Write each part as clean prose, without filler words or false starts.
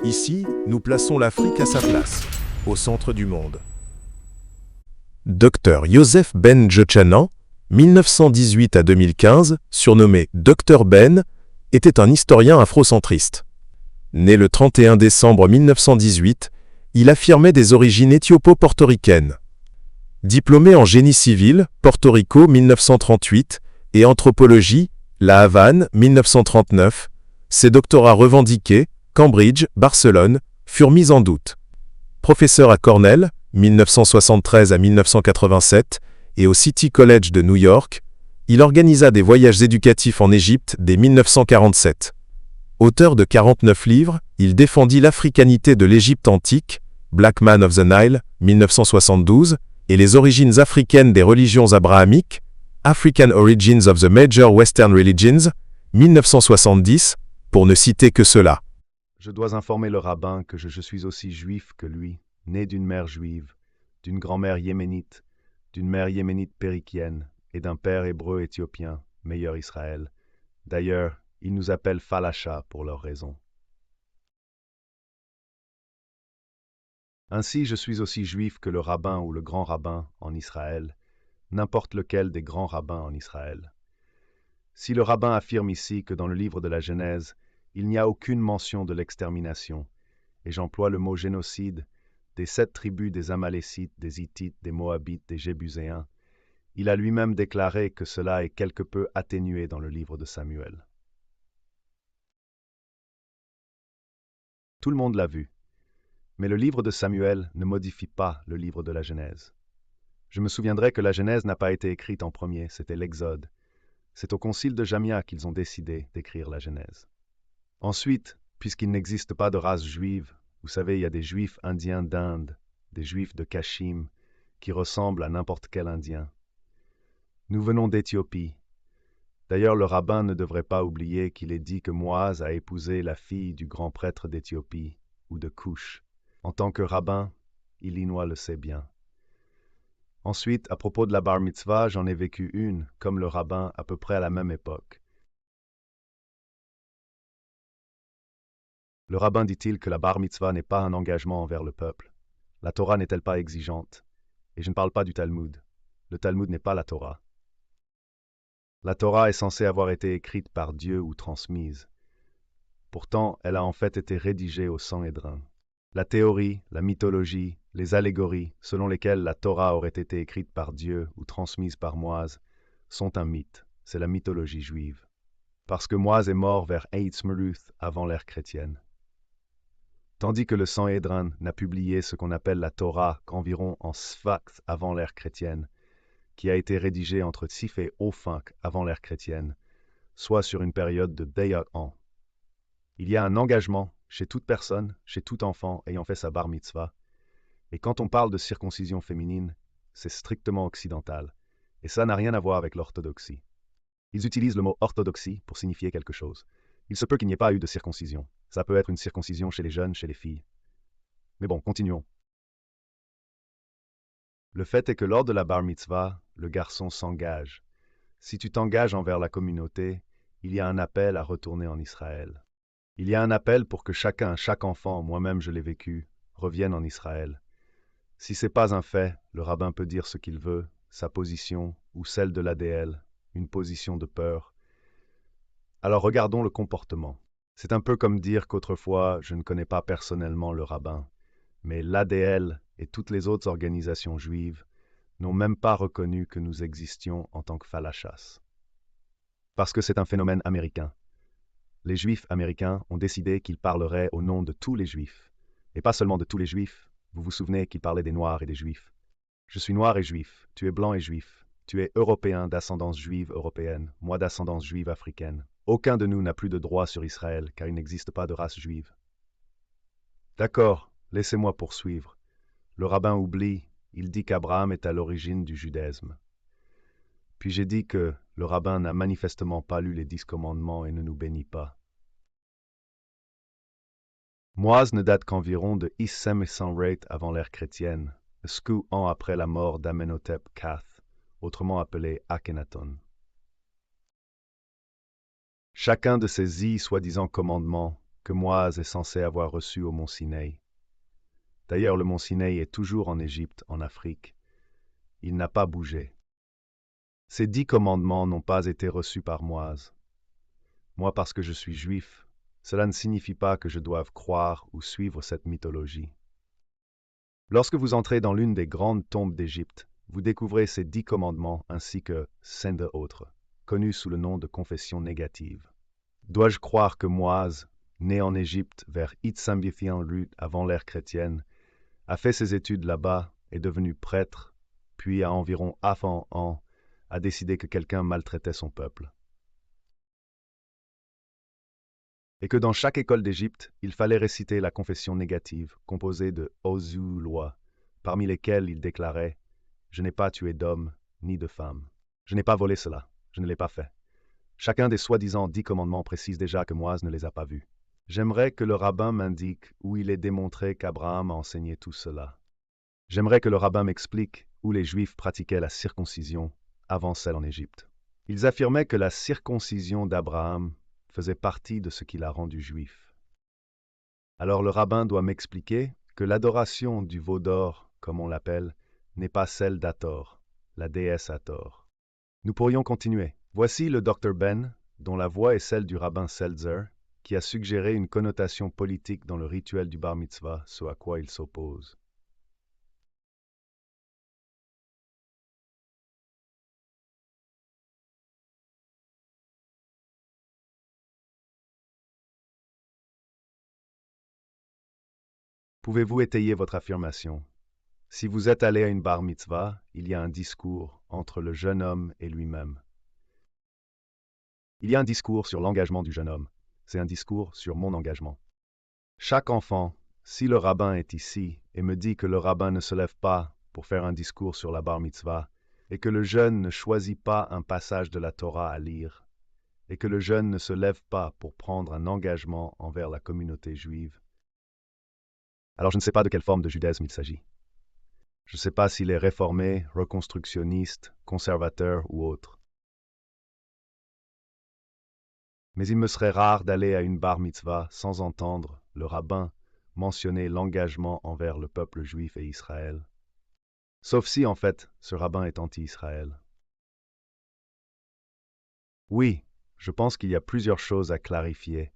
Ici, nous plaçons l'Afrique à sa place, au centre du monde. Dr Joseph Ben Djochanan, 1918 à 2015, surnommé Dr Ben, était un historien afrocentriste. Né le 31 décembre 1918, il affirmait des origines éthiopo-portoricaines. Diplômé en génie civil, Porto Rico 1938, et anthropologie, La Havane 1939, ses doctorats revendiqués, Cambridge, Barcelone, furent mis en doute. Professeur à Cornell, 1973 à 1987, et au City College de New York, il organisa des voyages éducatifs en Égypte dès 1947. Auteur de 49 livres, il défendit l'africanité de l'Égypte antique, Black Man of the Nile, 1972, et les origines africaines des religions abrahamiques, African Origins of the Major Western Religions, 1970, pour ne citer que cela. Je dois informer le rabbin que je suis aussi juif que lui, né d'une mère juive, d'une grand-mère yéménite, d'une mère yéménite périkienne et d'un père hébreu éthiopien, meilleur Israël. D'ailleurs, ils nous appellent Falasha pour leur raison. Ainsi, je suis aussi juif que le rabbin ou le grand rabbin en Israël, n'importe lequel des grands rabbins en Israël. Si le rabbin affirme ici que dans le livre de la Genèse, il n'y a aucune mention de l'extermination, et j'emploie le mot génocide, des 7 tribus des Amalécites, des Hittites, des Moabites, des Jébuséens, il a lui-même déclaré que cela est quelque peu atténué dans le livre de Samuel. Tout le monde l'a vu, mais le livre de Samuel ne modifie pas le livre de la Genèse. Je me souviendrai que la Genèse n'a pas été écrite en premier, c'était l'Exode. C'est au concile de Jamia qu'ils ont décidé d'écrire la Genèse. Ensuite, puisqu'il n'existe pas de race juive, vous savez, il y a des juifs indiens d'Inde, des juifs de Cachim, qui ressemblent à n'importe quel indien. Nous venons d'Éthiopie. D'ailleurs, le rabbin ne devrait pas oublier qu'il est dit que Moaz a épousé la fille du grand prêtre d'Éthiopie, ou de Couche. En tant que rabbin, Illinois le sait bien. Ensuite, à propos de la bar mitzvah, j'en ai vécu une, comme le rabbin, à peu près à la même époque. Le rabbin dit-il que la bar mitzvah n'est pas un engagement envers le peuple. La Torah n'est-elle pas exigeante? Et je ne parle pas du Talmud. Le Talmud n'est pas la Torah. La Torah est censée avoir été écrite par Dieu ou transmise. Pourtant, elle a en fait été rédigée au Sanhédrin. La théorie, la mythologie, les allégories, selon lesquelles la Torah aurait été écrite par Dieu ou transmise par Moaz, sont un mythe. C'est la mythologie juive. Parce que Moaz est mort vers Eitzmeruth avant l'ère chrétienne. Tandis que le Sanhédrin n'a publié ce qu'on appelle la Torah qu'environ en Sfax avant l'ère chrétienne, qui a été rédigée entre Sif et Ophink avant l'ère chrétienne, soit sur une période de Dayak ans. Il y a un engagement chez toute personne, chez tout enfant ayant fait sa bar mitzvah, et quand on parle de circoncision féminine, c'est strictement occidental, et ça n'a rien à voir avec l'orthodoxie. Ils utilisent le mot orthodoxie pour signifier quelque chose. Il se peut qu'il n'y ait pas eu de circoncision. Ça peut être une circoncision chez les jeunes, chez les filles. Mais bon, continuons. Le fait est que lors de la bar mitzvah, le garçon s'engage. Si tu t'engages envers la communauté, il y a un appel à retourner en Israël. Il y a un appel pour que chacun, chaque enfant, moi-même je l'ai vécu, revienne en Israël. Si c'est pas un fait, le rabbin peut dire ce qu'il veut, sa position ou celle de l'ADL, une position de peur. Alors regardons le comportement. C'est un peu comme dire qu'autrefois, je ne connais pas personnellement le rabbin, mais l'ADL et toutes les autres organisations juives n'ont même pas reconnu que nous existions en tant que falachas. Parce que c'est un phénomène américain. Les Juifs américains ont décidé qu'ils parleraient au nom de tous les Juifs. Et pas seulement de tous les Juifs, vous vous souvenez qu'ils parlaient des Noirs et des Juifs. Je suis noir et juif, tu es blanc et juif, tu es européen d'ascendance juive européenne, moi d'ascendance juive africaine. Aucun de nous n'a plus de droit sur Israël car il n'existe pas de race juive. D'accord, laissez-moi poursuivre. Le rabbin oublie, il dit qu'Abraham est à l'origine du judaïsme. Puis j'ai dit que le rabbin n'a manifestement pas lu les 10 commandements et ne nous bénit pas. Moaz ne date qu'environ de 1500 avant l'ère chrétienne, 100 ans après la mort d'Amenhotep IV, autrement appelé Akhenaton. Chacun de ces soi-disant commandements que Moïse est censé avoir reçu au mont Sinaï. D'ailleurs, le mont Sinaï est toujours en Égypte, en Afrique. Il n'a pas bougé. Ces 10 commandements n'ont pas été reçus par Moïse. Moi, parce que je suis juif, cela ne signifie pas que je doive croire ou suivre cette mythologie. Lorsque vous entrez dans l'une des grandes tombes d'Égypte, vous découvrez ces 10 commandements ainsi que scènes de autres, connus sous le nom de confession négative. Dois-je croire que Moïse, né en Égypte vers Itzambithian-Lut avant l'ère chrétienne, a fait ses études là-bas, est devenu prêtre, puis à environ avant ans, a décidé que quelqu'un maltraitait son peuple. Et que dans chaque école d'Égypte, il fallait réciter la confession négative, composée de 11 lois, parmi lesquelles il déclarait « Je n'ai pas tué d'homme ni de femme. Je n'ai pas volé cela. Je ne l'ai pas fait. » Chacun des soi-disant 10 commandements précise déjà que Moïse ne les a pas vus. J'aimerais que le rabbin m'indique où il est démontré qu'Abraham a enseigné tout cela. J'aimerais que le rabbin m'explique où les Juifs pratiquaient la circoncision avant celle en Égypte. Ils affirmaient que la circoncision d'Abraham faisait partie de ce qui l'a rendu juif. Alors le rabbin doit m'expliquer que l'adoration du veau d'or, comme on l'appelle, n'est pas celle d'Hathor, la déesse Hathor. Nous pourrions continuer. Voici le Dr Ben, dont la voix est celle du rabbin Seltzer, qui a suggéré une connotation politique dans le rituel du bar mitzvah, ce à quoi il s'oppose. Pouvez-vous étayer votre affirmation? Si vous êtes allé à une bar mitzvah, il y a un discours entre le jeune homme et lui-même. Il y a un discours sur l'engagement du jeune homme. C'est un discours sur mon engagement. Chaque enfant, si le rabbin est ici et me dit que le rabbin ne se lève pas pour faire un discours sur la bar mitzvah, et que le jeune ne choisit pas un passage de la Torah à lire, et que le jeune ne se lève pas pour prendre un engagement envers la communauté juive, alors je ne sais pas de quelle forme de judaïsme il s'agit. Je ne sais pas s'il est réformé, reconstructionniste, conservateur ou autre. Mais il me serait rare d'aller à une bar mitzvah sans entendre le rabbin mentionner l'engagement envers le peuple juif et Israël. Sauf si, en fait, ce rabbin est anti-Israël. Oui, je pense qu'il y a plusieurs choses à clarifier,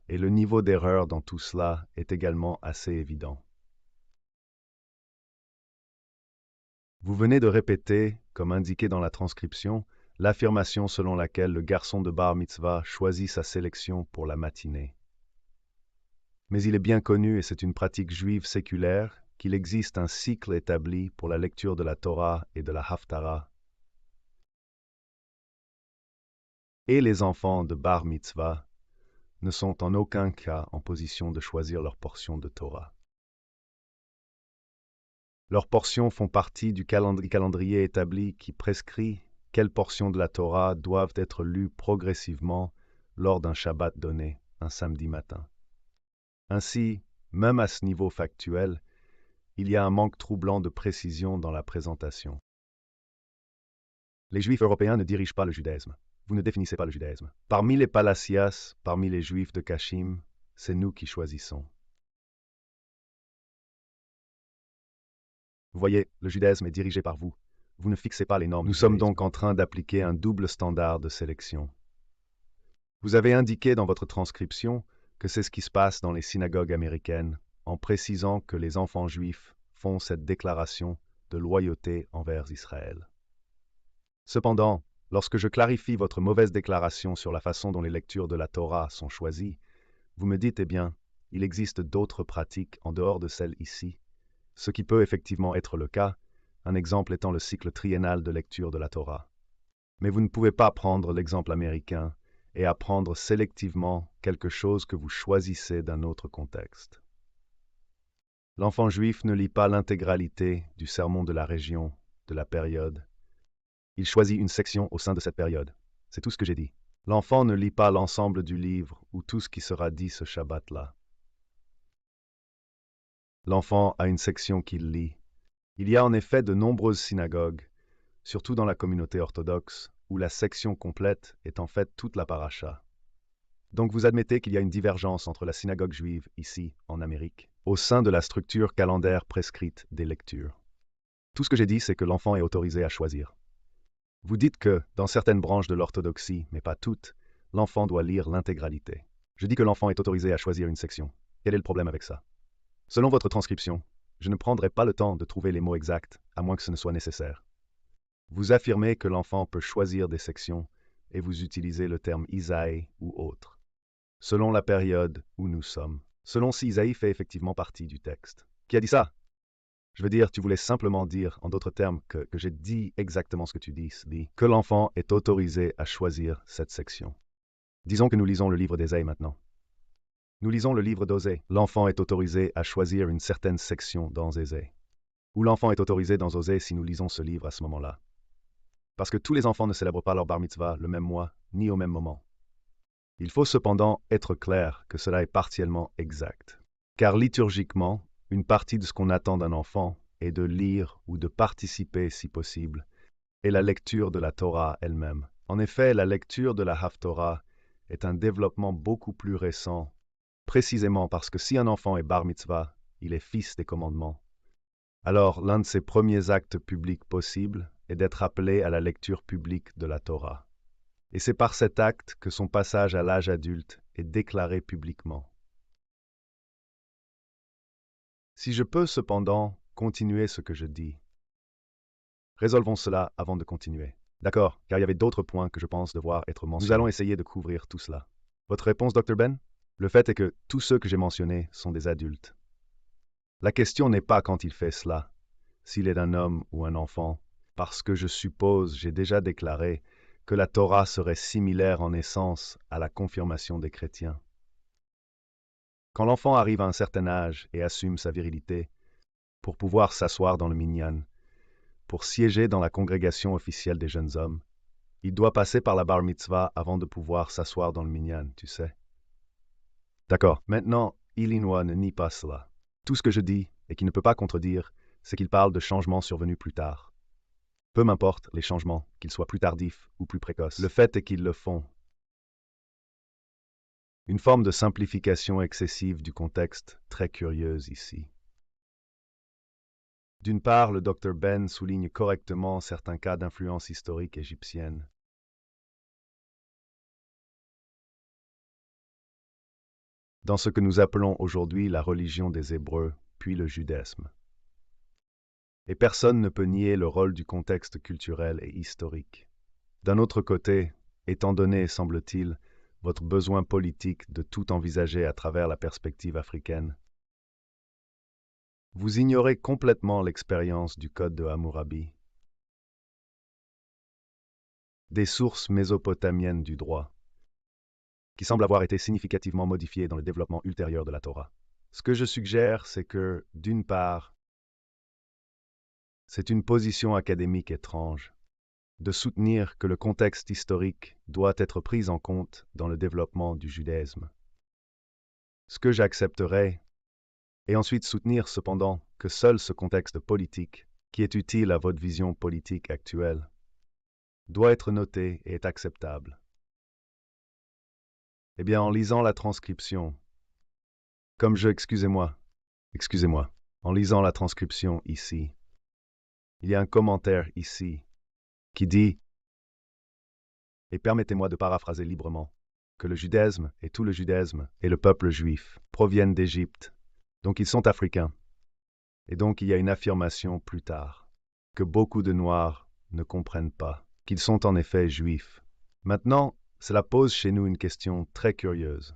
et le niveau d'erreur dans tout cela est également assez évident. Vous venez de répéter, comme indiqué dans la transcription, l'affirmation selon laquelle le garçon de bar mitzvah choisit sa sélection pour la matinée. Mais il est bien connu, et c'est une pratique juive séculaire, qu'il existe un cycle établi pour la lecture de la Torah et de la Haftarah. Et les enfants de bar mitzvah ne sont en aucun cas en position de choisir leur portion de Torah. Leurs portions font partie du calendrier établi qui prescrit quelles portions de la Torah doivent être lues progressivement lors d'un Shabbat donné, un samedi matin. Ainsi, même à ce niveau factuel, il y a un manque troublant de précision dans la présentation. Les Juifs européens ne dirigent pas le judaïsme. Vous ne définissez pas le judaïsme. Parmi les Palacias, parmi les Juifs de Kashim, c'est nous qui choisissons. Vous voyez, le judaïsme est dirigé par vous. Vous ne fixez pas les normes. Nous sommes donc en train d'appliquer un double standard de sélection. Vous avez indiqué dans votre transcription que c'est ce qui se passe dans les synagogues américaines, en précisant que les enfants juifs font cette déclaration de loyauté envers Israël. Cependant, lorsque je clarifie votre mauvaise déclaration sur la façon dont les lectures de la Torah sont choisies, vous me dites, eh bien, il existe d'autres pratiques en dehors de celles ici, ce qui peut effectivement être le cas, un exemple étant le cycle triennal de lecture de la Torah. Mais vous ne pouvez pas prendre l'exemple américain et apprendre sélectivement quelque chose que vous choisissez d'un autre contexte. L'enfant juif ne lit pas l'intégralité du sermon de la région, de la période. Il choisit une section au sein de cette période. C'est tout ce que j'ai dit. L'enfant ne lit pas l'ensemble du livre ou tout ce qui sera dit ce Shabbat-là. L'enfant a une section qu'il lit. Il y a en effet de nombreuses synagogues, surtout dans la communauté orthodoxe, où la section complète est en fait toute la paracha. Donc vous admettez qu'il y a une divergence entre la synagogue juive, ici, en Amérique, au sein de la structure calendaire prescrite des lectures. Tout ce que j'ai dit, c'est que l'enfant est autorisé à choisir. Vous dites que, dans certaines branches de l'orthodoxie, mais pas toutes, l'enfant doit lire l'intégralité. Je dis que l'enfant est autorisé à choisir une section. Quel est le problème avec ça? Selon votre transcription, je ne prendrai pas le temps de trouver les mots exacts, à moins que ce ne soit nécessaire. Vous affirmez que l'enfant peut choisir des sections, et vous utilisez le terme Isaïe ou autre, selon la période où nous sommes, selon si Isaïe fait effectivement partie du texte. Qui a dit ça? Je veux dire, tu voulais simplement dire, en d'autres termes, que j'ai dit exactement ce que tu dis, que l'enfant est autorisé à choisir cette section. Disons que nous lisons le livre d'Ésaïe maintenant. Nous lisons le livre d'Osée. L'enfant est autorisé à choisir une certaine section dans Ésaïe. Ou l'enfant est autorisé dans Osée si nous lisons ce livre à ce moment-là. Parce que tous les enfants ne célèbrent pas leur bar mitzvah le même mois, ni au même moment. Il faut cependant être clair que cela est partiellement exact. Car liturgiquement, une partie de ce qu'on attend d'un enfant est de lire ou de participer, si possible, et la lecture de la Torah elle-même. En effet, la lecture de la Haftorah est un développement beaucoup plus récent, précisément parce que si un enfant est bar mitzvah, il est fils des commandements. Alors, l'un de ses premiers actes publics possibles est d'être appelé à la lecture publique de la Torah. Et c'est par cet acte que son passage à l'âge adulte est déclaré publiquement. Si je peux cependant continuer ce que je dis, résolvons cela avant de continuer. D'accord, car il y avait d'autres points que je pense devoir être mentionnés. Nous allons essayer de couvrir tout cela. Votre réponse, Dr. Ben? Le fait est que tous ceux que j'ai mentionnés sont des adultes. La question n'est pas quand il fait cela, s'il est un homme ou un enfant, parce que je suppose, j'ai déjà déclaré, que la Torah serait similaire en essence à la confirmation des chrétiens. Quand l'enfant arrive à un certain âge et assume sa virilité, pour pouvoir s'asseoir dans le minyan, pour siéger dans la congrégation officielle des jeunes hommes, il doit passer par la bar mitzvah avant de pouvoir s'asseoir dans le minyan, tu sais. D'accord, maintenant, Illinois ne nie pas cela. Tout ce que je dis, et qui ne peut pas contredire, c'est qu'il parle de changements survenus plus tard. Peu m'importe les changements, qu'ils soient plus tardifs ou plus précoces. Le fait est qu'ils le font. Une forme de simplification excessive du contexte, très curieuse ici. D'une part, le Dr. Ben souligne correctement certains cas d'influence historique égyptienne. Dans ce que nous appelons aujourd'hui la religion des Hébreux, puis le judaïsme. Et personne ne peut nier le rôle du contexte culturel et historique. D'un autre côté, étant donné, semble-t-il, votre besoin politique de tout envisager à travers la perspective africaine, vous ignorez complètement l'expérience du Code de Hammurabi, des sources mésopotamiennes du droit, qui semblent avoir été significativement modifiées dans le développement ultérieur de la Torah. Ce que je suggère, c'est que, d'une part, c'est une position académique étrange de soutenir que le contexte historique doit être pris en compte dans le développement du judaïsme. Ce que j'accepterai, et ensuite soutenir cependant que seul ce contexte politique, qui est utile à votre vision politique actuelle, doit être noté et est acceptable. Eh bien, en lisant la transcription, excusez-moi, en lisant la transcription ici, il y a un commentaire ici qui dit, et permettez-moi de paraphraser librement, que le judaïsme et tout le judaïsme et le peuple juif proviennent d'Égypte, donc ils sont africains. Et donc il y a une affirmation plus tard, que beaucoup de Noirs ne comprennent pas, qu'ils sont en effet juifs. Maintenant, cela pose chez nous une question très curieuse.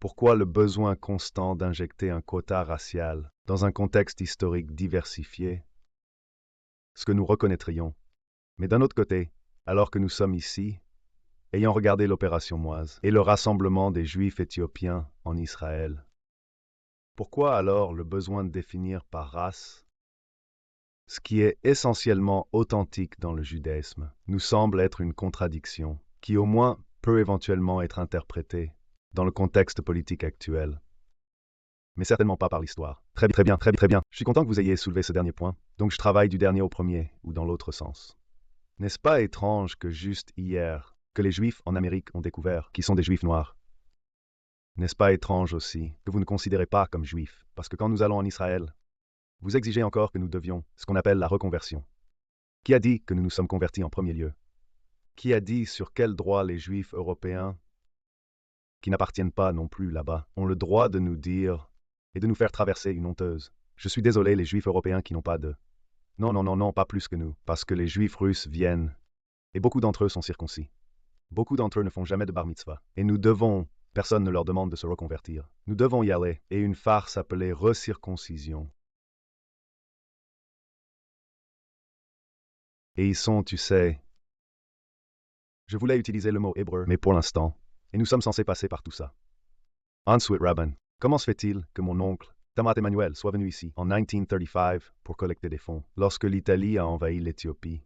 Pourquoi le besoin constant d'injecter un quota racial dans un contexte historique diversifié? Ce que nous reconnaîtrions. Mais d'un autre côté, alors que nous sommes ici, ayant regardé l'opération Moise et le rassemblement des Juifs éthiopiens en Israël, pourquoi alors le besoin de définir par race ce qui est essentiellement authentique dans le judaïsme nous semble être une contradiction qui au moins peut éventuellement être interprétée dans le contexte politique actuel, mais certainement pas par l'histoire. Très bien. Je suis content que vous ayez soulevé ce dernier point, donc je travaille du dernier au premier, ou dans l'autre sens. N'est-ce pas étrange que juste hier, que les Juifs en Amérique ont découvert, qui sont des Juifs noirs. N'est-ce pas étrange aussi que vous ne considérez pas comme Juifs, parce que quand nous allons en Israël, vous exigez encore que nous devions ce qu'on appelle la reconversion. Qui a dit que nous nous sommes convertis en premier lieu? Qui a dit sur quel droit les Juifs européens, qui n'appartiennent pas non plus là-bas, ont le droit de nous dire et de nous faire traverser une honteuse? Je suis désolé, les Juifs européens qui n'ont pas de... Non, non, non, non, pas plus que nous, parce que les Juifs russes viennent, et beaucoup d'entre eux sont circoncis. Beaucoup d'entre eux ne font jamais de bar mitzvah, et nous devons, personne ne leur demande de se reconvertir. Nous devons y aller, et une farce appelée recirconcision. Et ils sont, tu sais... Je voulais utiliser le mot hébreu, mais pour l'instant, et nous sommes censés passer par tout ça. Ensuite, Rabban, comment se fait-il que mon oncle, Tamat Emmanuel, soit venu ici en 1935 pour collecter des fonds, lorsque l'Italie a envahi l'Éthiopie?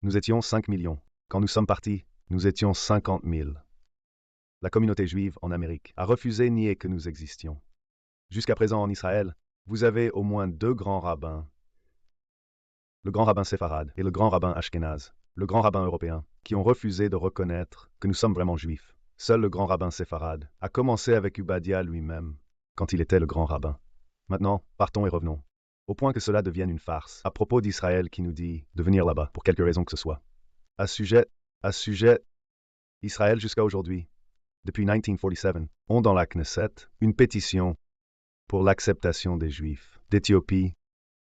Nous étions 5 millions. Quand nous sommes partis, nous étions 50 000. La communauté juive en Amérique a refusé nier que nous existions. Jusqu'à présent en Israël, vous avez au moins 2 grands rabbins, le grand rabbin séfarade et le grand rabbin ashkénaze, le grand rabbin européen, qui ont refusé de reconnaître que nous sommes vraiment juifs. Seul le grand rabbin séfarade a commencé avec Ubadia lui-même, quand il était le grand rabbin. Maintenant, partons et revenons, au point que cela devienne une farce, à propos d'Israël qui nous dit de venir là-bas, pour quelque raison que ce soit. À ce sujet, Israël jusqu'à aujourd'hui, depuis 1947, ont dans la Knesset une pétition pour l'acceptation des Juifs d'Éthiopie,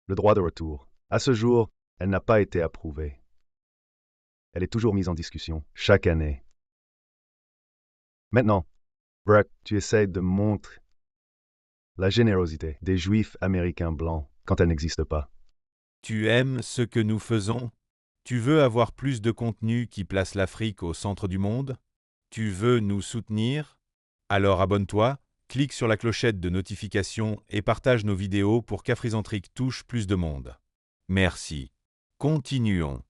le droit de retour. À ce jour, elle n'a pas été approuvée. Elle est toujours mise en discussion, chaque année. Maintenant, Breck, tu essaies de montrer la générosité des Juifs américains blancs quand elle n'existe pas. Tu aimes ce que nous faisons? Tu veux avoir plus de contenu qui place l'Afrique au centre du monde? Tu veux nous soutenir? Alors abonne-toi, clique sur la clochette de notification et partage nos vidéos pour qu'Africentrique touche plus de monde. Merci. Continuons.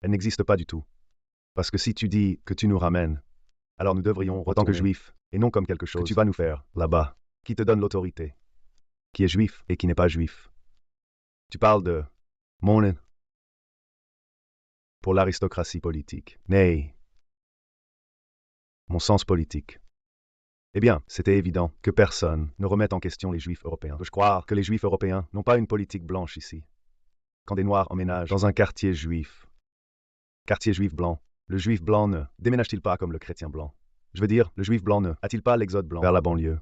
Elle n'existe pas du tout. Parce que si tu dis que tu nous ramènes, alors nous devrions, en tant que Juifs, et non comme quelque chose que tu vas nous faire là-bas, qui te donne l'autorité, qui est juif et qui n'est pas juif. Tu parles de mon pour l'aristocratie politique. Mais mon sens politique. Eh bien, c'était évident que personne ne remette en question les Juifs européens. Je crois que les Juifs européens n'ont pas une politique blanche ici. Quand des Noirs emménagent dans un quartier juif blanc, le Juif blanc ne déménage-t-il pas comme le chrétien blanc? Je veux dire, le Juif blanc ne a-t-il pas l'exode blanc vers la banlieue?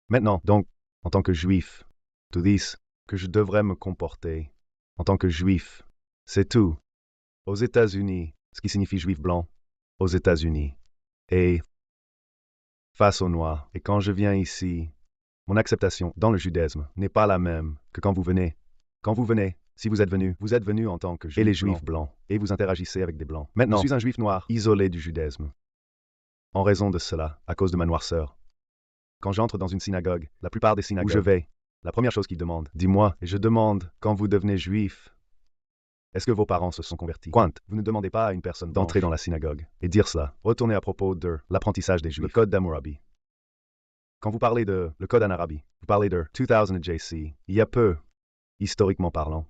Maintenant, donc, en tant que Juif, tu dis que je devrais me comporter en tant que Juif. C'est tout. Aux États-Unis, ce qui signifie Juif blanc, aux États-Unis. Et face aux Noirs, et quand je viens ici, mon acceptation dans le judaïsme n'est pas la même que quand vous venez. Quand vous venez, si vous êtes venu en tant que Juif et les Juifs blancs, et vous interagissez avec des Blancs. Maintenant, je suis un Juif noir, isolé du judaïsme. En raison de cela, à cause de ma noirceur. Quand j'entre dans une synagogue, la plupart des synagogues où je vais, la première chose qu'ils demandent, dis-moi, et je demande, quand vous devenez Juif, est-ce que vos parents se sont convertis? Quant, vous ne demandez pas à une personne d'entrer dans la synagogue et dire cela. Retournez à propos de l'apprentissage des Juifs, le code d'Hammurabi. Quand vous parlez de le code d'Hammurabi, vous parlez de 2000 JC, il y a peu, historiquement parlant.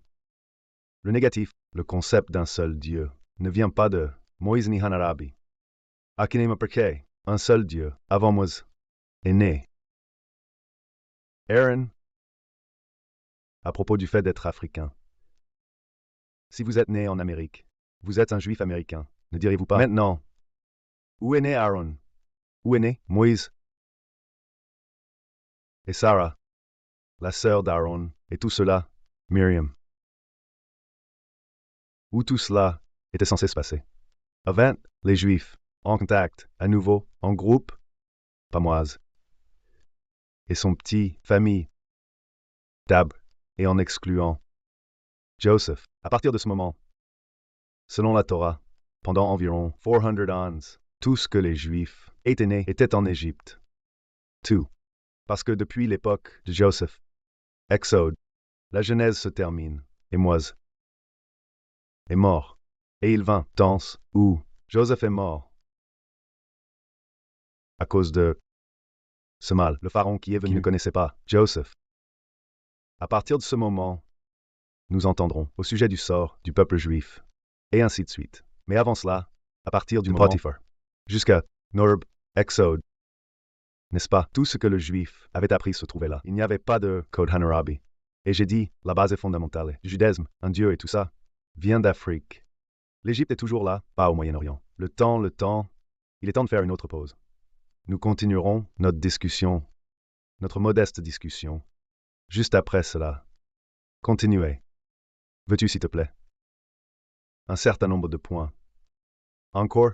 Le négatif, le concept d'un seul Dieu, ne vient pas de Moïse ni Hammurabi. Akinema perke, un seul Dieu, avant Moïse, est né. Aaron, à propos du fait d'être africain. Si vous êtes né en Amérique, vous êtes un Juif américain, ne direz-vous pas maintenant, où est né Aaron? Où est né Moïse? Et Sarah, la sœur d'Aaron, et tout cela, Myriam. Où tout cela était censé se passer. Avant, les Juifs, en contact, à nouveau, en groupe, Pamoise, et son petit famille, Dab, et en excluant Joseph. À partir de ce moment, selon la Torah, pendant environ 400 ans, tout ce que les Juifs étaient nés était en Égypte. Tout. Parce que depuis l'époque de Joseph, Exode, la Genèse se termine, et Moïse est mort. Et il vint temps où Joseph est mort. À cause de ce mal, le pharaon qui est venu ne connaissait pas Joseph. À partir de ce moment, nous entendrons au sujet du sort du peuple juif, et ainsi de suite. Mais avant cela, à partir du moment Potiphar, jusqu'à Norb, Exode. N'est-ce pas? Tout ce que le juif avait appris se trouvait là. Il n'y avait pas de code Hammurabi. Et j'ai dit, la base est fondamentale. Le judaïsme, un dieu et tout ça, vient d'Afrique. L'Égypte est toujours là, pas au Moyen-Orient. Le temps, il est temps de faire une autre pause. Nous continuerons notre discussion, notre modeste discussion, juste après cela. Continuez. Veux-tu, s'il te plaît? Un certain nombre de points. Encore,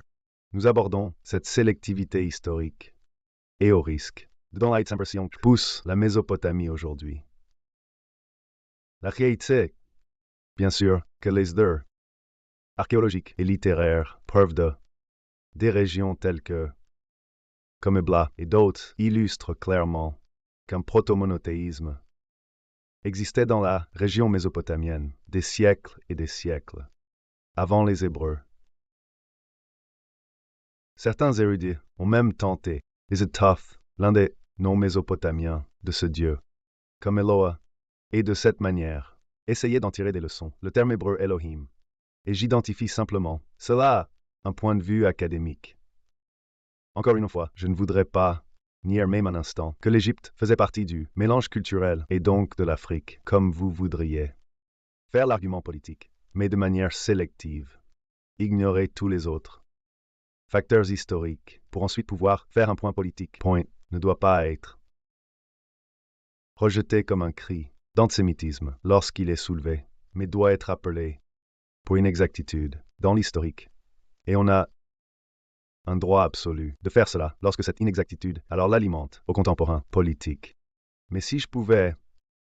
nous abordons cette sélectivité historique et au risque de dans l'impression que pousse la Mésopotamie aujourd'hui. La réalité, bien sûr, que les œuvres archéologiques et littéraires preuves de des régions telles que Comebla et d'autres illustrent clairement qu'un proto-monothéisme existait dans la région mésopotamienne des siècles et des siècles, avant les Hébreux. Certains érudits ont même tenté, les Thoth, l'un des noms mésopotamiens de ce dieu, comme Eloah, et de cette manière, essayer d'en tirer des leçons. Le terme hébreu Elohim, et j'identifie simplement cela à un point de vue académique. Encore une fois, je ne voudrais pas nier même un instant que l'Égypte faisait partie du mélange culturel et donc de l'Afrique, comme vous voudriez. Faire l'argument politique, mais de manière sélective. Ignorer tous les autres facteurs historiques pour ensuite pouvoir faire un point politique. Point ne doit pas être rejeté comme un cri d'antisémitisme lorsqu'il est soulevé, mais doit être appelé pour inexactitude dans l'historique. Et on a un droit absolu de faire cela lorsque cette inexactitude alors l'alimente aux contemporains politiques. Mais si je pouvais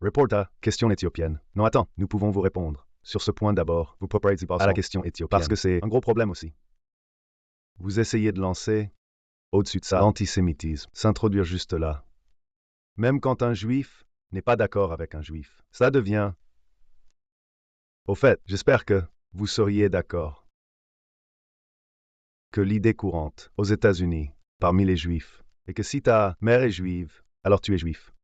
répondre à question éthiopienne. Non, attends, nous pouvons vous répondre. Sur ce point d'abord, vous proposez à la question éthiopienne. Parce que c'est un gros problème aussi. Vous essayez de lancer, au-dessus de ça, l'antisémitisme, s'introduire juste là. Même quand un juif n'est pas d'accord avec un juif, ça devient... Au fait, j'espère que vous seriez d'accord que l'idée courante aux États-Unis, parmi les juifs, est que si ta mère est juive, alors tu es juif.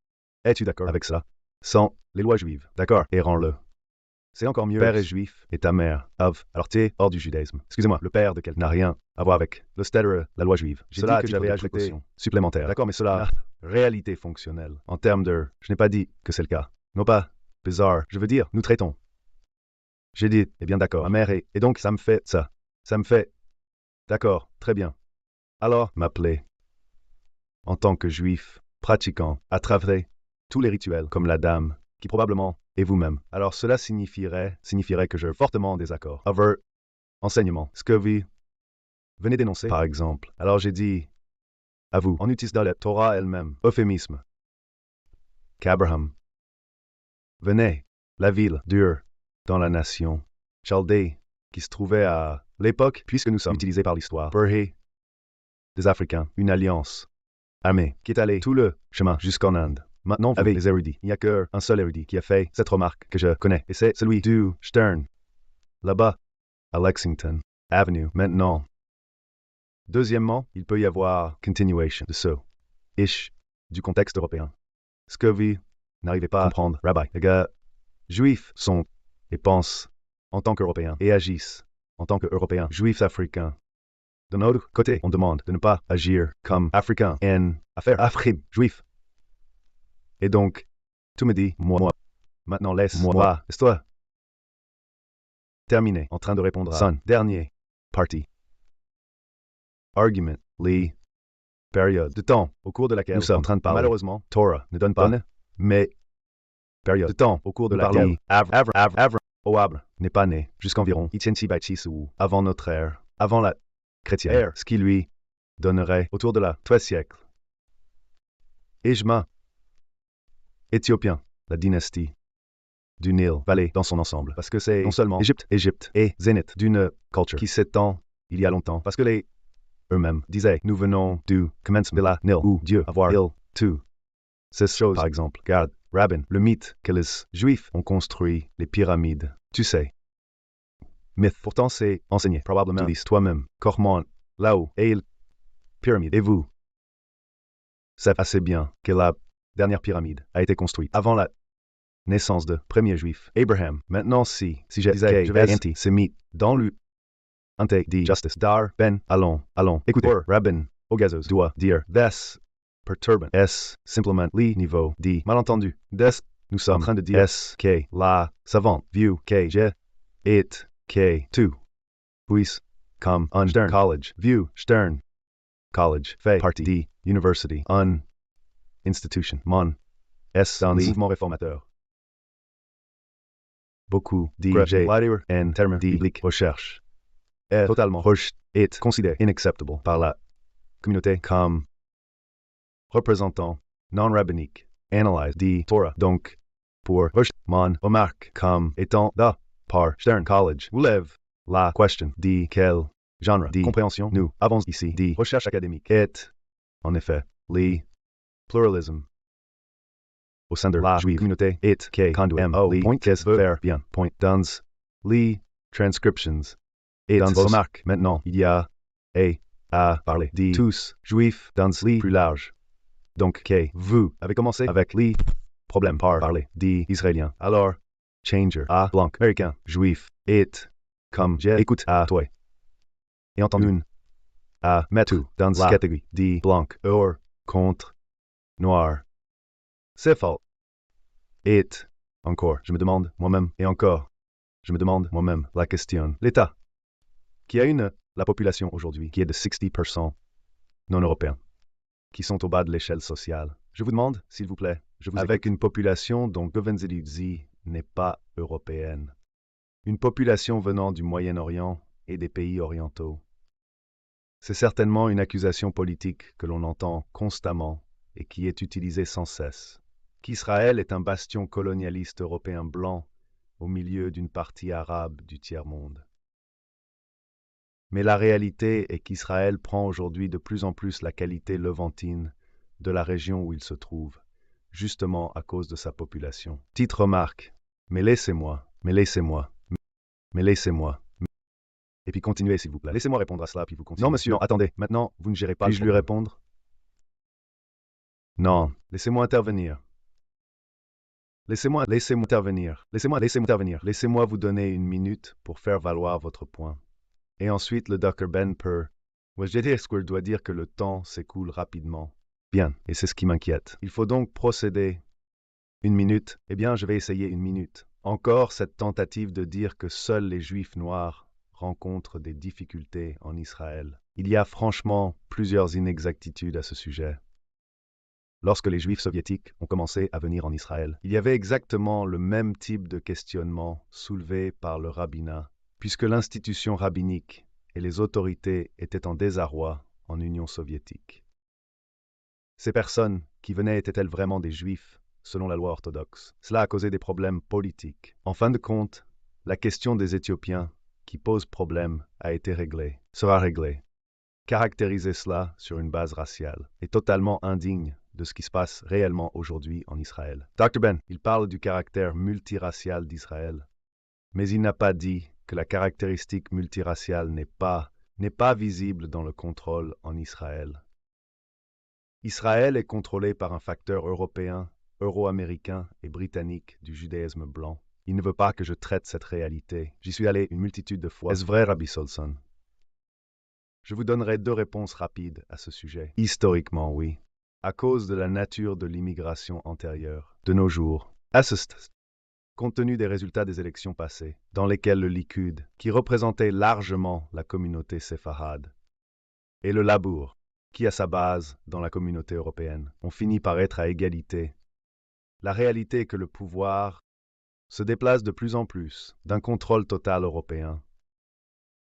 Es-tu d'accord avec cela? Sans les lois juives, d'accord, et rends-le. C'est encore mieux. Père est juif et ta mère, alors tu es hors du judaïsme. Excusez-moi, le père de quelqu'un n'a rien à voir avec le statut, la loi juive. J'ai dit que j'avais ajouté supplémentaire. D'accord, mais cela, réalité fonctionnelle, en termes de, je n'ai pas dit que c'est le cas. Non pas bizarre, je veux dire, nous traitons. J'ai dit, eh bien d'accord, ma mère est, et donc ça me fait ça. Ça me fait, d'accord, très bien. Alors, m'appeler, en tant que juif, pratiquant, à travers tous les rituels, comme la dame, qui probablement est vous-même. Alors cela signifierait que je suis fortement en désaccord avec enseignement. Ce que vous venez d'énoncer, par exemple. Alors j'ai dit à vous, en utilisant la Torah elle-même, euphémisme, qu'Abraham venait, la ville d'Ur, dans la nation Chaldée, qui se trouvait à l'époque, puisque nous sommes utilisés par l'histoire, pour des Africains, une alliance armée qui est allée tout le chemin jusqu'en Inde. Maintenant, avec les érudits, il n'y a qu'un seul érudit qui a fait cette remarque que je connais, et c'est celui du Stern, là-bas, à Lexington Avenue. Maintenant, deuxièmement, il peut y avoir continuation de ce du contexte européen. Ce que vous n'arrivez pas à comprendre, Rabbi, les gars juifs sont et pensent en tant qu'Européens et agissent en tant qu'Européens, juifs africains. De notre côté, on demande de ne pas agir comme Africains en affaires africaines, juifs. Et donc, tu me dis, moi. Maintenant, laisse-moi. Laisse-toi. Terminé. En train de répondre à son dernier partie. Argument. Les périodes de temps au cours de laquelle nous sommes en train de parler. Malheureusement, Torah ne donne pas, mais période de temps au cours de laquelle Avram n'est pas né jusqu'environ 1000 ou avant notre ère, avant la chrétienne, ce qui lui donnerait autour de la 3e siècle. Ejma, Éthiopien, la dynastie du Nil Valley dans son ensemble, parce que c'est non seulement Égypte et zénith d'une culture qui s'étend il y a longtemps, parce que les eux-mêmes disaient, nous venons du commencement de la Nil, où Dieu avoir il, tout. Ces choses, par exemple, garde, Rabin, le mythe que les Juifs ont construit les pyramides, tu sais. Mythe, pourtant c'est enseigné, probablement, tu lis toi-même, Cormon, là-haut, et il, pyramide, et vous. C'est assez bien que la dernière pyramide a été construite avant la naissance de premier juif, Abraham. Maintenant, si je disais que je vais anti-sémite dans le ante, di, justice, dar, ben, allons, écoutez, or, rabbin, ogazos, doit, dire, des, perturbant, s, simplement, li, niveau, di, malentendu, des, nous sommes en train de dire, s, que, la, savant, view, que, je, it, que, tu, puis, comme, un, stern, college, view, stern, college, fait partie, di, university, un, institution, mon, s, dans les mouvements réformateurs. Beaucoup, di, j'ai, en termes bibliques, recherche, est totalement rejeté, est considéré inacceptable par la communauté comme représentant non-rabbinique, analyse, di, Torah, donc, pour rejeter, mon, remarque, comme étant, da, par, Stern College, vous lève, la question, di, quel genre, di, compréhension, nous avons ici, di, recherche académique, est, en effet, li, pluralisme, au sein de la juive communauté, est, que, conduit, li, point, qu'est veut faire bien, point, dans, li, transcriptions, et dans vos remarques, maintenant, il y a, et, à parler, di, tous, juifs, dans li, plus large. Donc, que, vous, avez commencé avec li, problème par parler, di, israélien. Alors, changer, à, blanc, américain, juif, et, comme, j'ai, écoute, à, toi. Et entendu une, à, mettre, dans la catégorie, di, blanc, or, contre, noir. C'est faux. Et, encore, je me demande, moi-même, et encore, je me demande, moi-même, la question. L'État, qui a la population aujourd'hui, qui est de 60% non-européens, qui sont au bas de l'échelle sociale. Je vous demande, s'il vous plaît, avec une population dont Govenzelidzi n'est pas européenne, une population venant du Moyen-Orient et des pays orientaux. C'est certainement une accusation politique que l'on entend constamment et qui est utilisée sans cesse, qu'Israël est un bastion colonialiste européen blanc au milieu d'une partie arabe du tiers-monde. Mais la réalité est qu'Israël prend aujourd'hui de plus en plus la qualité levantine de la région où il se trouve, justement à cause de sa population. Petite remarque, mais laissez-moi. Et puis continuez s'il vous plaît. Laissez-moi répondre à cela, puis vous continuez. Non monsieur, non, attendez, maintenant, vous ne gérez pas. Puis-je lui répondre? Non, laissez-moi intervenir. Laissez-moi intervenir. Laissez-moi vous donner une minute pour faire valoir votre point. Et ensuite, le Dr. Ben peut. Je dois dire que le temps s'écoule rapidement. Bien, et c'est ce qui m'inquiète. Il faut donc procéder. Une minute? Eh bien, je vais essayer une minute. Encore cette tentative de dire que seuls les Juifs noirs rencontrent des difficultés en Israël. Il y a franchement plusieurs inexactitudes à ce sujet. Lorsque les Juifs soviétiques ont commencé à venir en Israël, il y avait exactement le même type de questionnement soulevé par le rabbinat, puisque l'institution rabbinique et les autorités étaient en désarroi en Union soviétique. Ces personnes qui venaient étaient-elles vraiment des Juifs, selon la loi orthodoxe? Cela a causé des problèmes politiques. En fin de compte, la question des Éthiopiens qui pose problème a été réglée, sera réglée. Caractériser cela sur une base raciale est totalement indigne de ce qui se passe réellement aujourd'hui en Israël. Dr. Ben, il parle du caractère multiracial d'Israël, mais il n'a pas dit que la caractéristique multiraciale n'est pas visible dans le contrôle en Israël. Israël est contrôlé par un facteur européen, euro-américain et britannique du judaïsme blanc. Il ne veut pas que je traite cette réalité. J'y suis allé une multitude de fois. Est-ce vrai, Rabbi Solson? Je vous donnerai deux réponses rapides à ce sujet. Historiquement, oui. À cause de la nature de l'immigration antérieure. De nos jours, compte tenu des résultats des élections passées, dans lesquelles le Likoud, qui représentait largement la communauté séfarade, et le Labour, qui a sa base dans la communauté européenne, ont fini par être à égalité. La réalité est que le pouvoir se déplace de plus en plus d'un contrôle total européen.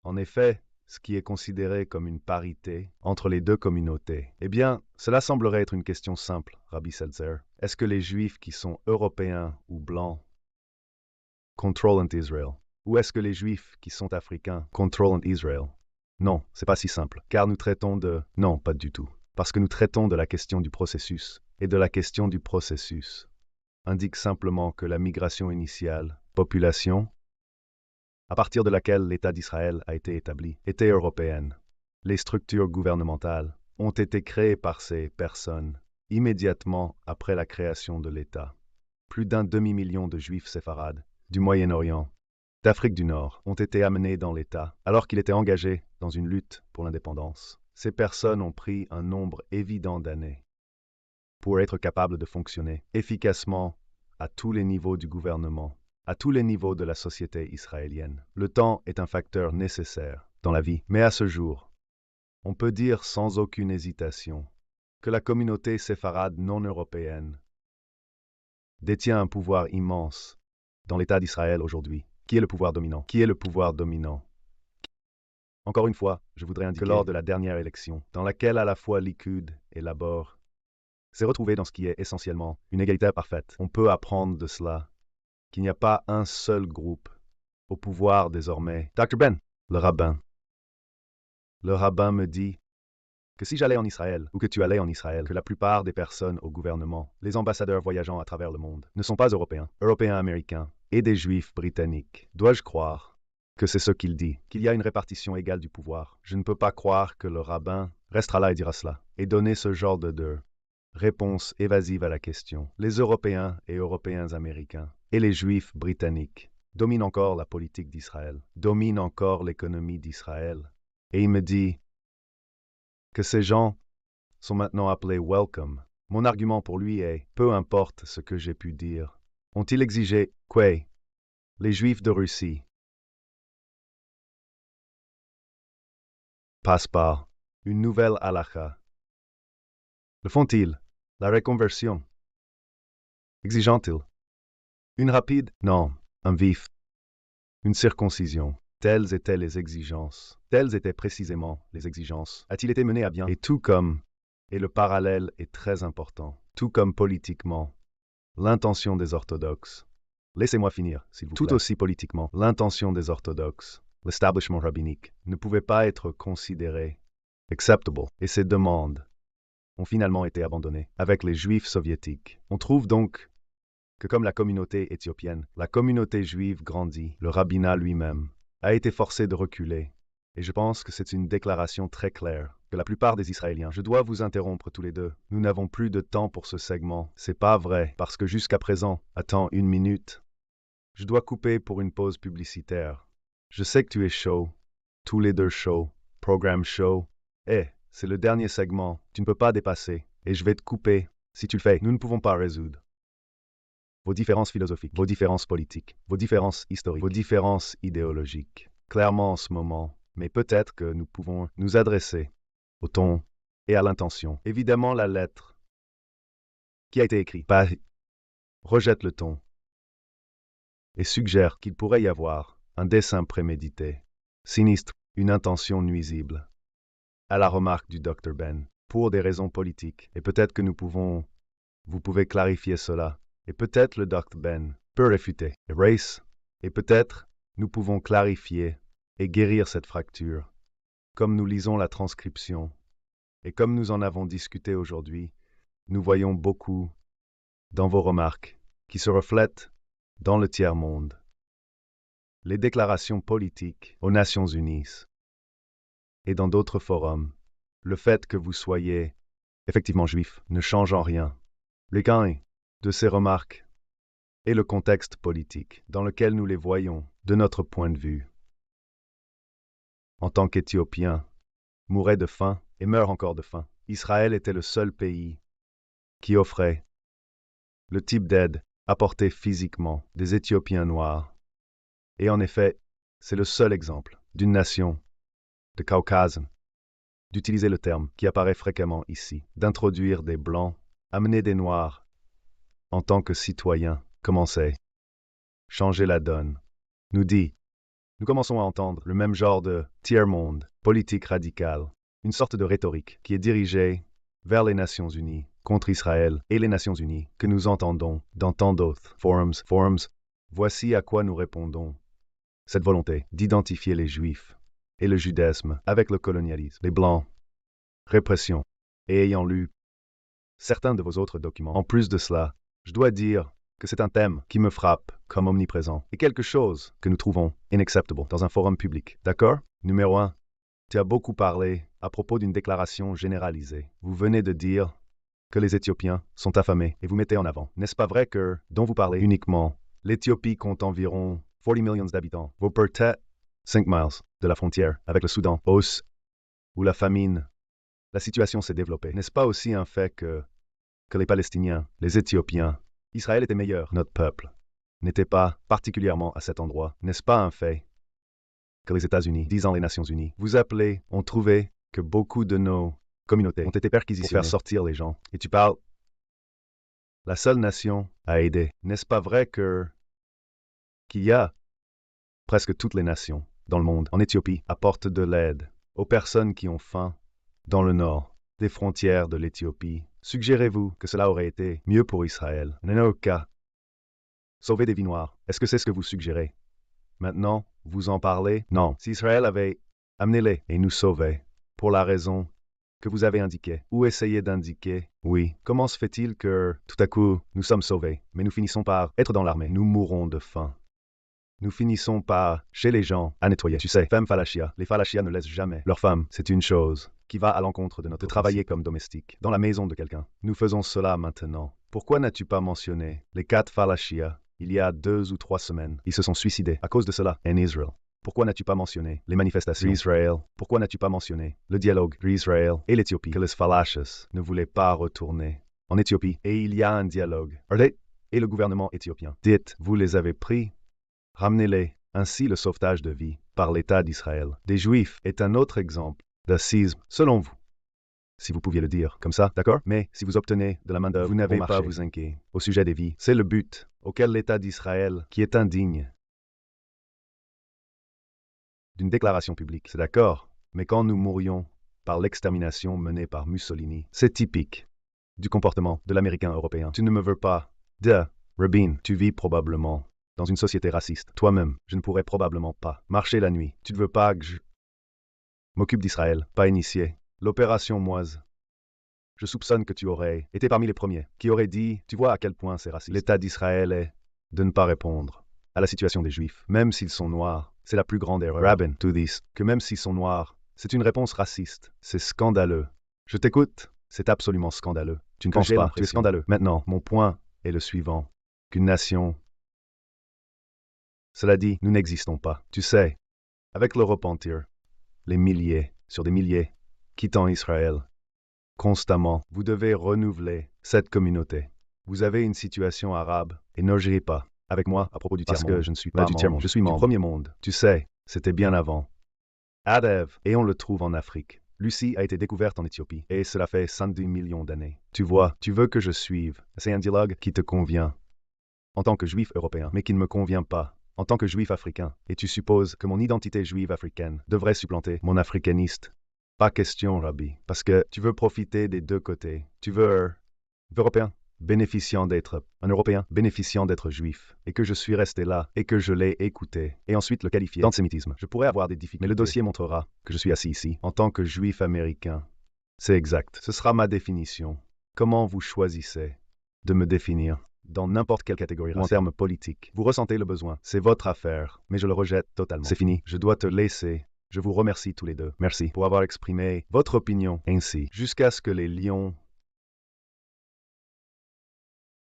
En effet, ce qui est considéré comme une parité entre les deux communautés, eh bien, cela semblerait être une question simple, Rabbi Seltzer. Est-ce que les Juifs qui sont européens ou blancs contrôlent Israël? Ou est-ce que les Juifs qui sont africains contrôlent Israël? Non, c'est pas si simple, car nous traitons de... Non, pas du tout. Parce que nous traitons de la question du processus. Et de la question du processus indique simplement que la migration initiale, population, à partir de laquelle l'État d'Israël a été établi, était européenne. Les structures gouvernementales ont été créées par ces personnes immédiatement après la création de l'État. Plus d'un demi-million de Juifs séfarades du Moyen-Orient d'Afrique du Nord ont été amenés dans l'État alors qu'il était engagé dans une lutte pour l'indépendance. Ces personnes ont pris un nombre évident d'années pour être capables de fonctionner efficacement à tous les niveaux du gouvernement, à tous les niveaux de la société israélienne. Le temps est un facteur nécessaire dans la vie, mais à ce jour, on peut dire sans aucune hésitation que la communauté séfarade non européenne détient un pouvoir immense dans l'État d'Israël aujourd'hui. Qui est le pouvoir dominant? Qui est le pouvoir dominant? Encore une fois, je voudrais indiquer que lors de la dernière élection, dans laquelle à la fois Likud et Labor s'est retrouvé dans ce qui est essentiellement une égalité parfaite, on peut apprendre de cela qu'il n'y a pas un seul groupe au pouvoir désormais. Dr. Ben, le rabbin me dit que si j'allais en Israël, ou que tu allais en Israël, que la plupart des personnes au gouvernement, les ambassadeurs voyageant à travers le monde, ne sont pas européens, américains, et des juifs britanniques. Dois-je croire que c'est ce qu'il dit, qu'il y a une répartition égale du pouvoir? Je ne peux pas croire que le rabbin restera là et dira cela, et donner ce genre de réponse évasive à la question. Les Européens et Européens américains, et les juifs britanniques, dominent encore la politique d'Israël, dominent encore l'économie d'Israël. Et il me dit que ces gens sont maintenant appelés welcome. Mon argument pour lui est, peu importe ce que j'ai pu dire, ont-ils exigé que les Juifs de Russie passent par une nouvelle halakha? Le font-ils? La reconversion? Exigeant-ils une rapide? Non, un vif. Une circoncision. Telles étaient les exigences. Telles étaient précisément les exigences. A-t-il été mené à bien? Et tout comme, et le parallèle est très important, tout comme politiquement, l'intention des orthodoxes. Laissez-moi finir, s'il vous plaît. Tout aussi politiquement, l'intention des orthodoxes, l'establishment rabbinique, ne pouvait pas être considérée acceptable, et ces demandes ont finalement été abandonnées avec les Juifs soviétiques. On trouve donc que comme la communauté éthiopienne, la communauté juive grandit, le rabbinat lui-même a été forcé de reculer. Et je pense que c'est une déclaration très claire que la plupart des Israéliens, je dois vous interrompre tous les deux, nous n'avons plus de temps pour ce segment. C'est pas vrai, parce que jusqu'à présent, attends une minute, je dois couper pour une pause publicitaire. Je sais que tu es chaud, tous les deux chauds, programme chaud. C'est le dernier segment, tu ne peux pas dépasser, et je vais te couper. Si tu le fais, nous ne pouvons pas résoudre vos différences philosophiques, vos différences politiques, vos différences historiques, vos différences idéologiques. Clairement en ce moment, mais peut-être que nous pouvons nous adresser au ton et à l'intention. Évidemment, la lettre qui a été écrite rejette le ton et suggère qu'il pourrait y avoir un dessein prémédité, sinistre, une intention nuisible. À la remarque du Dr. Ben, pour des raisons politiques, et peut-être que vous pouvez clarifier cela, et peut-être le Dr. Ben peut réfuter, erase, et peut-être nous pouvons clarifier et guérir cette fracture, comme nous lisons la transcription, et comme nous en avons discuté aujourd'hui, nous voyons beaucoup dans vos remarques qui se reflètent dans le tiers-monde. Les déclarations politiques aux Nations Unies et dans d'autres forums, le fait que vous soyez effectivement juif ne change en rien. Les gains de ces remarques et le contexte politique dans lequel nous les voyons de notre point de vue. En tant qu'Éthiopien, mourait de faim et meurt encore de faim. Israël était le seul pays qui offrait le type d'aide apportée physiquement des Éthiopiens noirs. Et en effet, c'est le seul exemple d'une nation de Caucase d'utiliser le terme qui apparaît fréquemment ici, d'introduire des Blancs, amener des Noirs en tant que citoyens, commencer, changer la donne. Nous commençons à entendre le même genre de tiers-monde, politique radicale, une sorte de rhétorique qui est dirigée vers les Nations Unies, contre Israël et les Nations Unies, que nous entendons dans tant d'autres forums. Voici à quoi nous répondons. Cette volonté d'identifier les Juifs et le judaïsme avec le colonialisme, les Blancs, répression, et ayant lu certains de vos autres documents. En plus de cela, je dois dire que c'est un thème qui me frappe comme omniprésent et quelque chose que nous trouvons inacceptable dans un forum public. D'accord? Numéro 1. Tu as beaucoup parlé à propos d'une déclaration généralisée. Vous venez de dire que les Éthiopiens sont affamés et vous mettez en avant. N'est-ce pas vrai que, dont vous parlez uniquement, l'Éthiopie compte environ 40 millions d'habitants, vaut peut-être 5 miles de la frontière avec le Soudan, hausse ou la famine. La situation s'est développée. N'est-ce pas aussi un fait que les Palestiniens, les Éthiopiens, Israël était meilleur, notre peuple n'était pas particulièrement à cet endroit. N'est-ce pas un fait que les États-Unis, disant les Nations Unies, vous appelez, ont trouvé que beaucoup de nos communautés ont été perquisitionnées pour faire sortir les gens. Et tu parles, la seule nation à aider. N'est-ce pas vrai qu'il y a presque toutes les nations dans le monde, en Éthiopie, apportent de l'aide aux personnes qui ont faim dans le nord des frontières de l'Éthiopie? Suggérez-vous que cela aurait été mieux pour Israël? En aucun cas. Sauver des vies noires. Est-ce que c'est ce que vous suggérez? Maintenant, vous en parlez? Non. Si Israël avait amené-les et nous sauvé, pour la raison que vous avez indiquée, ou essayé d'indiquer, oui, comment se fait-il que, tout à coup, nous sommes sauvés, mais nous finissons par être dans l'armée? Nous mourrons de faim. Nous finissons par, chez les gens, à nettoyer. Tu sais, femmes falachia, les falachia ne laissent jamais leurs femmes. C'est une chose qui va à l'encontre de notre travailler comme domestique, dans la maison de quelqu'un. Nous faisons cela maintenant. Pourquoi n'as-tu pas mentionné les 4 falachia il y a 2 ou 3 semaines? Ils se sont suicidés à cause de cela en Israël. Pourquoi n'as-tu pas mentionné les manifestations d'Israël? Pourquoi n'as-tu pas mentionné le dialogue entre Israël et l'Éthiopie? Que les falachas ne voulaient pas retourner en Éthiopie. Et il y a un dialogue. Et le gouvernement éthiopien. Dites, vous les avez pris? Ramenez-les. Ainsi le sauvetage de vie par l'État d'Israël des Juifs est un autre exemple d'assisme, selon vous. Si vous pouviez le dire comme ça, d'accord? Mais si vous obtenez de la main-d'œuvre, vous n'avez pas à vous inquiéter au sujet des vies. C'est le but auquel l'État d'Israël, qui est indigne d'une déclaration publique, c'est d'accord. Mais quand nous mourions par l'extermination menée par Mussolini, c'est typique du comportement de l'Américain européen. Tu ne me veux pas. Rabin, tu vis probablement dans une société raciste. Toi-même, je ne pourrais probablement pas marcher la nuit. Tu ne veux pas que je m'occupe d'Israël, pas initié l'opération Moise. Je soupçonne que tu aurais été parmi les premiers qui auraient dit, tu vois à quel point c'est raciste. L'État d'Israël est de ne pas répondre à la situation des Juifs, même s'ils sont noirs. C'est la plus grande erreur. Rabin, to this, que même s'ils sont noirs, c'est une réponse raciste. C'est scandaleux. Je t'écoute. C'est absolument scandaleux. Tu ne penses pas. Tu es scandaleux. Maintenant, mon point est le suivant. Qu'une nation... Cela dit, nous n'existons pas. Tu sais, avec le repentir, les milliers sur des milliers quittant Israël, constamment, vous devez renouveler cette communauté. Vous avez une situation arabe et ne gérez pas avec moi à propos du tiers-monde. Parce que je ne suis pas du tiers-monde. Je suis membre du premier monde. Tu sais, c'était bien avant. Adev, et on le trouve en Afrique. Lucie a été découverte en Éthiopie, et cela fait 110 millions d'années. Tu vois, tu veux que je suive. C'est un dialogue qui te convient en tant que juif européen, mais qui ne me convient pas en tant que juif africain. Et tu supposes que mon identité juive africaine devrait supplanter mon africaniste. Pas question, Rabbi, parce que tu veux profiter des deux côtés. Tu veux Européen bénéficiant d'être un Européen, bénéficiant d'être juif, et que je suis resté là, et que je l'ai écouté, et ensuite le qualifier d'antisémitisme. Je pourrais avoir des difficultés, mais le dossier montrera que je suis assis ici, en tant que juif américain. C'est exact. Ce sera ma définition. Comment vous choisissez de me définir dans n'importe quelle catégorie ou en termes politiques? Vous ressentez le besoin. C'est votre affaire, mais je le rejette totalement. C'est fini. Je dois te laisser. Je vous remercie tous les deux. Merci pour avoir exprimé votre opinion ainsi, jusqu'à ce que les lions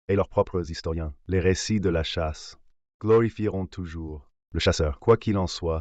et leurs propres historiens, les récits de la chasse, glorifieront toujours le chasseur. Quoi qu'il en soit,